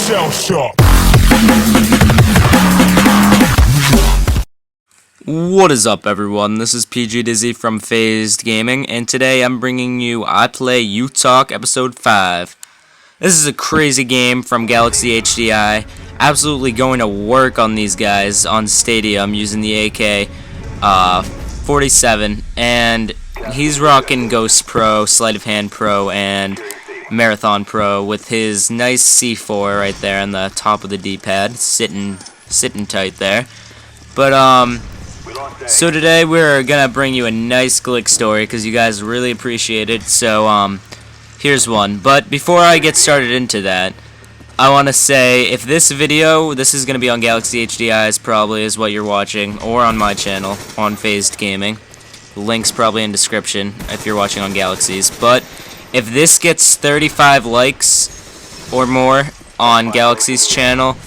shell shock. What is up, everyone? This is PG Dizzy from PhasedGaming, and today I'm bringing you I Play You Talk Episode 5. This is a crazy game from Galaxy HDI. Absolutely going to work on these guys on Stadium using the AK-47, and he's rocking Ghost Pro, Sleight of Hand Pro, and Marathon Pro with his nice C4 right there on the top of the D-pad, sitting tight there. But so today we're gonna bring you a nice Glick story because you guys really appreciate it. So here's one. But before I get started into that, I want to say if this video, this is gonna be on Galaxy HDI's probably is what you're watching, or on my channel on PhasedGaming. The link's probably in description if you're watching on Galaxies. But if this gets 35 likes or more on Galaxy's channel,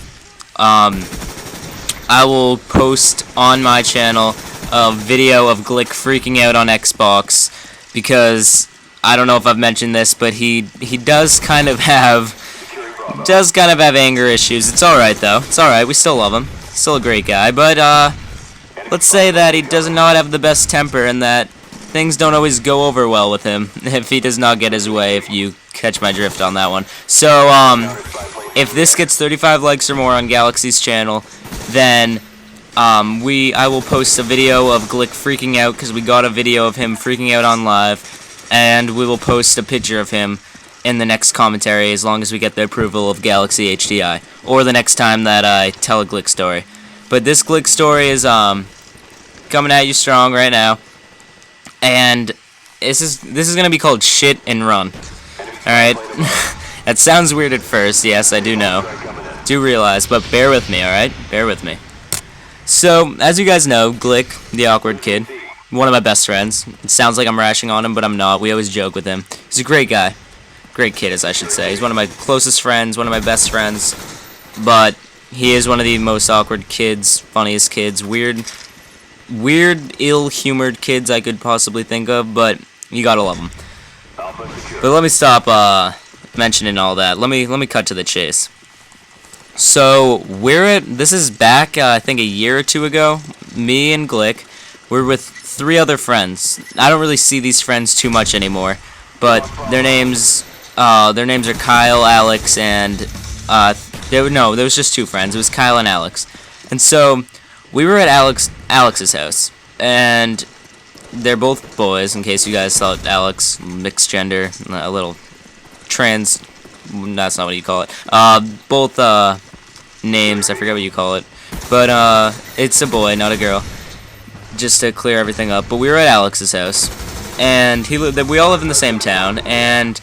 I will post on my channel a video of Glick freaking out on Xbox because I don't know if I've mentioned this, but he does kind of have anger issues. It's all right though. It's all right. We still love him. Still a great guy, but let's say that he does not have the best temper and that things don't always go over well with him if he does not get his way, if you catch my drift on that one. So if this gets 35 likes or more on Galaxy's channel, then I will post a video of Glick freaking out because we got a video of him freaking out on live, and we will post a picture of him in the next commentary as long as we get the approval of Galaxy HDI, or the next time that I tell a Glick story. But this Glick story is coming at you strong right now, and this is gonna be called Shit and Run. All right, that sounds weird at first. Yes, I do know. Do realize, but bear with me, alright? Bear with me. So, as you guys know, Glick, the awkward kid, one of my best friends. It sounds like I'm rashing on him, but I'm not. We always joke with him. He's a great guy. Great kid, as I should say. He's one of my closest friends, one of my best friends, but he is one of the most awkward kids, funniest kids, weird, ill-humored kids I could possibly think of, but you gotta love him. But let me stop mentioning all that. Let me cut to the chase. So this is back I think a year or two ago. Me and Glick, we're with 3 other friends. I don't really see these friends too much anymore, but their names are Kyle, Alex, and there was just 2 friends. It was Kyle and Alex. And so we were at Alex's house, and they're both boys. In case you guys thought Alex mixed gender, a little trans. That's not what you call it. Both names, I forget what you call it, but it's a boy, not a girl, just to clear everything up. But we were at Alex's house, and we all live in the same town, and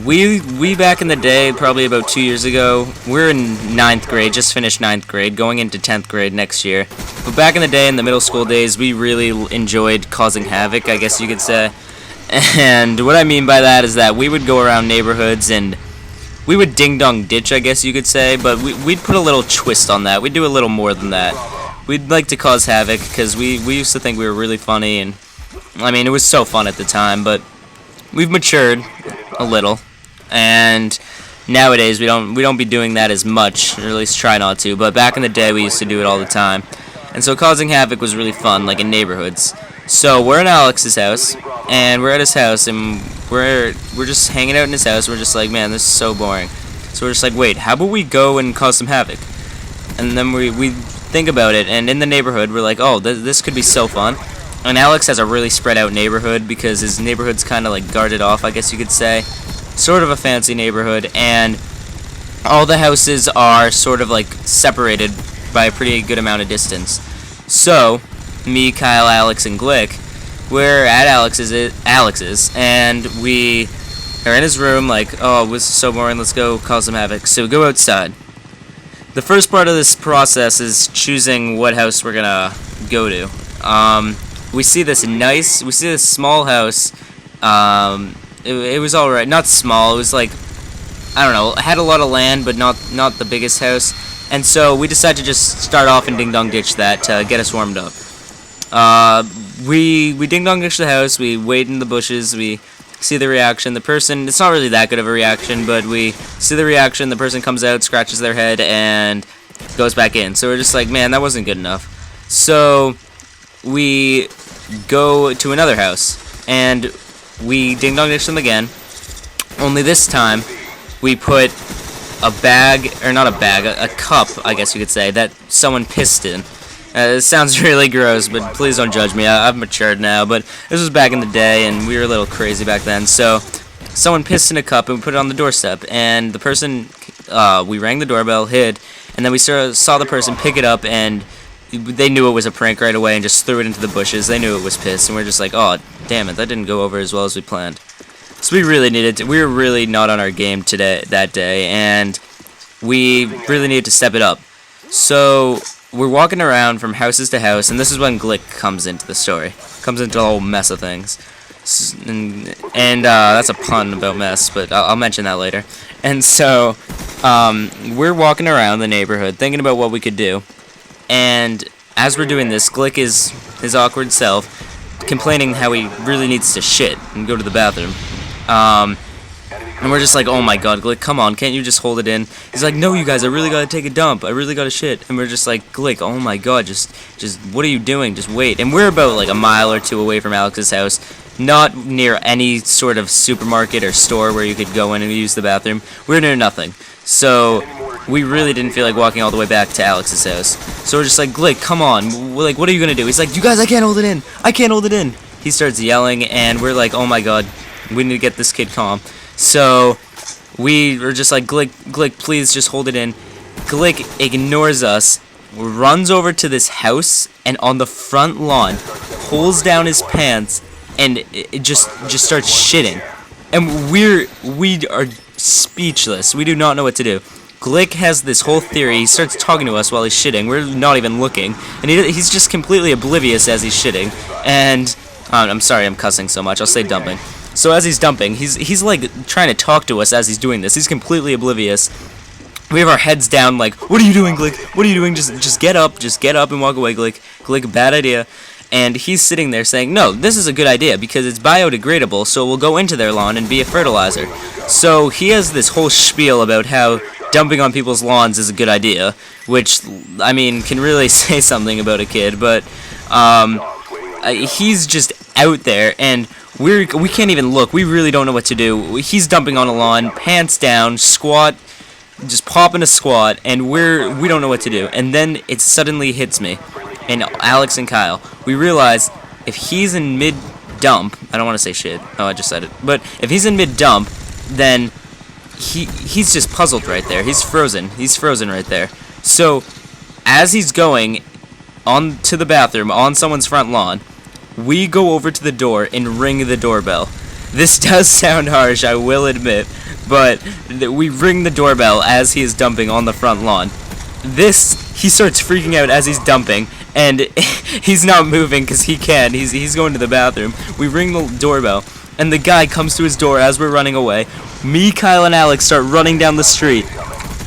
we back in the day, probably about 2 years ago, we're in 9th grade, just finished 9th grade, going into 10th grade next year. But back in the day, in the middle school days, we really enjoyed causing havoc, I guess you could say. And what I mean by that is that we would go around neighborhoods and we would ding-dong ditch, I guess you could say, but we'd put a little twist on that. We'd do a little more than that. We'd like to cause havoc because we used to think we were really funny, and I mean, it was so fun at the time, but we've matured a little, and nowadays we don't be doing that as much, or at least try not to, but back in the day we used to do it all the time. And so causing havoc was really fun, like in neighborhoods. So we're in Alex's house, and we're at his house, and we're just hanging out in his house. We're just like, man, this is so boring. So we're just like, wait, how about we go and cause some havoc? And then we think about it, and in the neighborhood, we're like, oh, this could be so fun. And Alex has a really spread out neighborhood because his neighborhood's kind of like guarded off, I guess you could say. Sort of a fancy neighborhood, and all the houses are sort of like separated by a pretty good amount of distance. So me, Kyle, Alex, and Glick, we're at Alex's, and we are in his room like, oh, this is so boring, let's go cause some havoc. So we go outside. The first part of this process is choosing what house we're gonna go to. We see this small house. It was alright, not small, it was like, I don't know, it had a lot of land, but not the biggest house. And so we decided to just start off and ding-dong ditch that to get us warmed up. We ding-dong ditch the house, we wait in the bushes, we see the reaction. The person, it's not really that good of a reaction, but we see the reaction. The person comes out, scratches their head, and goes back in. So we're just like, man, that wasn't good enough. So we go to another house, and we ding-dong ditch them again. Only this time, we put a bag, or not a bag, a cup, I guess you could say, that someone pissed in. It sounds really gross, but please don't judge me. I've matured now, but this was back in the day, and we were a little crazy back then. So someone pissed in a cup, and we put it on the doorstep. And the person, we rang the doorbell, hid, and then we saw the person pick it up, and they knew it was a prank right away and just threw it into the bushes. They knew it was piss, and we're just like, oh, damn it, that didn't go over as well as we planned. So we really needed to, we were really not on our game that day, and we really needed to step it up. So we're walking around from houses to house, and this is when Glick comes into the story. Comes into the whole mess of things. And that's a pun about mess, but I'll mention that later. And so we're walking around the neighborhood thinking about what we could do. And as we're doing this, Glick is his awkward self, complaining how he really needs to shit and go to the bathroom. And we're just like, oh my god, Glick, come on, can't you just hold it in? He's like, no, you guys, I really gotta take a dump. I really gotta shit. And we're just like, Glick, oh my god, just, what are you doing? Just wait. And we're about like a mile or two away from Alex's house, not near any sort of supermarket or store where you could go in and use the bathroom. We're near nothing. So we really didn't feel like walking all the way back to Alex's house. So we're just like, Glick, come on. We're like, what are you gonna do? He's like, you guys, I can't hold it in. I can't hold it in. He starts yelling, and we're like, oh my god, we need to get this kid calm. So we were just like, Glick, please just hold it in. Glick ignores us, runs over to this house, and on the front lawn, pulls down his pants, and it just starts shitting. And we are speechless. We do not know what to do. Glick has this whole theory. He starts talking to us while he's shitting. We're not even looking, and he's just completely oblivious as he's shitting. And I'm sorry, I'm cussing so much. I'll say dumping. So as he's dumping, he's like trying to talk to us as he's doing this. He's completely oblivious. We have our heads down, like, what are you doing, Glick? What are you doing? Just get up and walk away, Glick. Glick, bad idea. And he's sitting there saying, no, this is a good idea because it's biodegradable, so it will go into their lawn and be a fertilizer. So he has this whole spiel about how dumping on people's lawns is a good idea, which, I mean, can really say something about a kid, but he's just out there, and we can't even look. We really don't know what to do. He's dumping on a lawn, pants down, squat, just popping a squat, and we don't know what to do. And then it suddenly hits me, and Alex and Kyle. We realize if he's in mid-dump, I don't want to say shit. Oh, I just said it. But if he's in mid-dump, then he's just puzzled right there. He's frozen. He's frozen right there. So as he's going on to the bathroom on someone's front lawn, we go over to the door and ring the doorbell. This does sound harsh, I will admit, but we ring the doorbell as he is dumping on the front lawn. He starts freaking out as he's dumping, and he's not moving because he can't. He's going to the bathroom. We ring the doorbell, and the guy comes to his door as we're running away. Me, Kyle, and Alex start running down the street.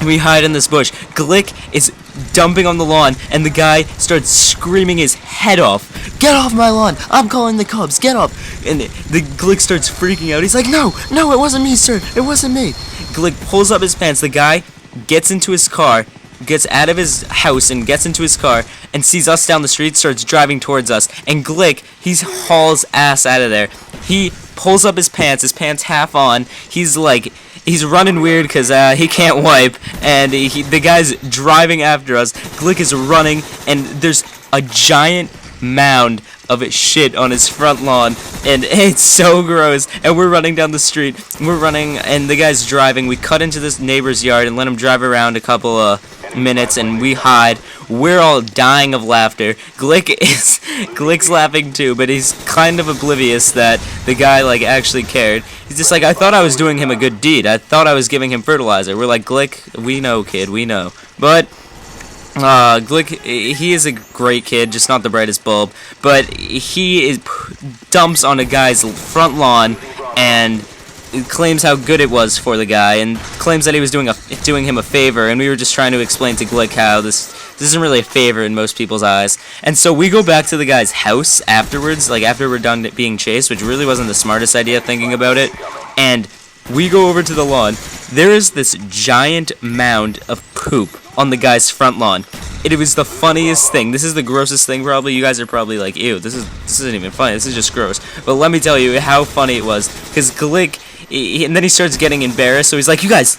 We hide in this bush. Glick is dumping on the lawn, and the guy starts screaming his head off. Get off my lawn! I'm calling the cops. Get up! And the Glick starts freaking out. He's like, no, it wasn't me, sir. It wasn't me. Glick pulls up his pants. The guy gets into his car, gets out of his house and gets into his car and sees us down the street, starts driving towards us. And Glick, he hauls ass out of there. He pulls up his pants half on. He's running weird because he can't wipe, and the guy's driving after us. Glick is running, and there's a giant mound of shit on his front lawn, and it's so gross. And we're running down the street. We're running, and the guy's driving. We cut into this neighbor's yard and let him drive around a couple of minutes, and we hide. We're all dying of laughter. Glick's laughing too, but he's kind of oblivious that the guy actually cared. He's just like, I thought I was doing him a good deed. I thought I was giving him fertilizer. We're like, Glick, we know, kid, we know. But Glick, he is a great kid, just not the brightest bulb. But he dumps on a guy's front lawn, and claims how good it was for the guy, and claims that he was doing him a favor, and we were just trying to explain to Glick how this isn't really a favor in most people's eyes. And so we go back to the guy's house afterwards, like after we're done being chased, which really wasn't the smartest idea thinking about it, and we go over to the lawn. There is this giant mound of poop on the guy's front lawn. It was the funniest thing. This is the grossest thing probably. You guys are probably like, ew, this isn't even funny. This is just gross. But let me tell you how funny it was. Because Glick, and then he starts getting embarrassed. So he's like, you guys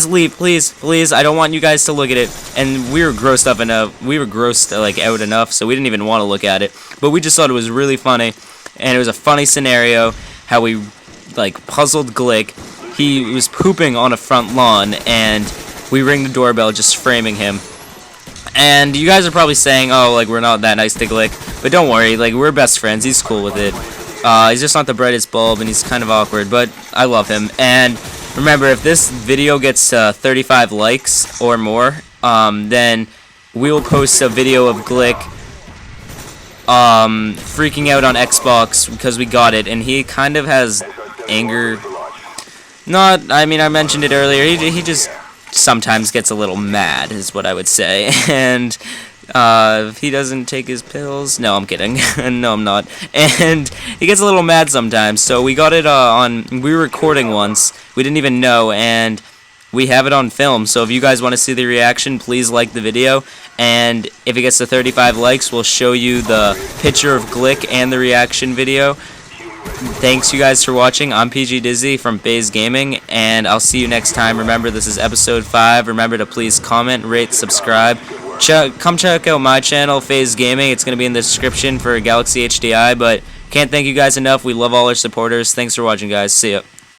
leave, please. I don't want you guys to look at it. And we were grossed up enough. We were grossed like out enough, so we didn't even want to look at it. But we just thought it was really funny. And it was a funny scenario how we like puzzled Glick. He was pooping on a front lawn, and we ring the doorbell just framing him. And you guys are probably saying, oh, like, we're not that nice to Glick. But don't worry, like, we're best friends. He's cool with it. He's just not the brightest bulb, and he's kind of awkward, but I love him. And remember, if this video gets 35 likes or more, then we'll post a video of Glick freaking out on Xbox because we got it. And he kind of has anger. I mentioned it earlier. He just sometimes gets a little mad, is what I would say. And if he doesn't take his pills, no, I'm kidding. No, I'm not. And he gets a little mad sometimes. So we got it we were recording once. We didn't even know, and we have it on film. So if you guys want to see the reaction, please like the video. And if it gets to 35 likes, we'll show you the picture of Glick and the reaction video. Thanks you guys for watching. I'm PG Dizzy from PhasedGaming, and I'll see you next time. Remember, this is episode 5. Remember to please comment, rate, subscribe. Come check out my channel, PhasedGaming. It's going to be in the description for Galaxy HDI, but can't thank you guys enough. We love all our supporters. Thanks for watching, guys. See ya.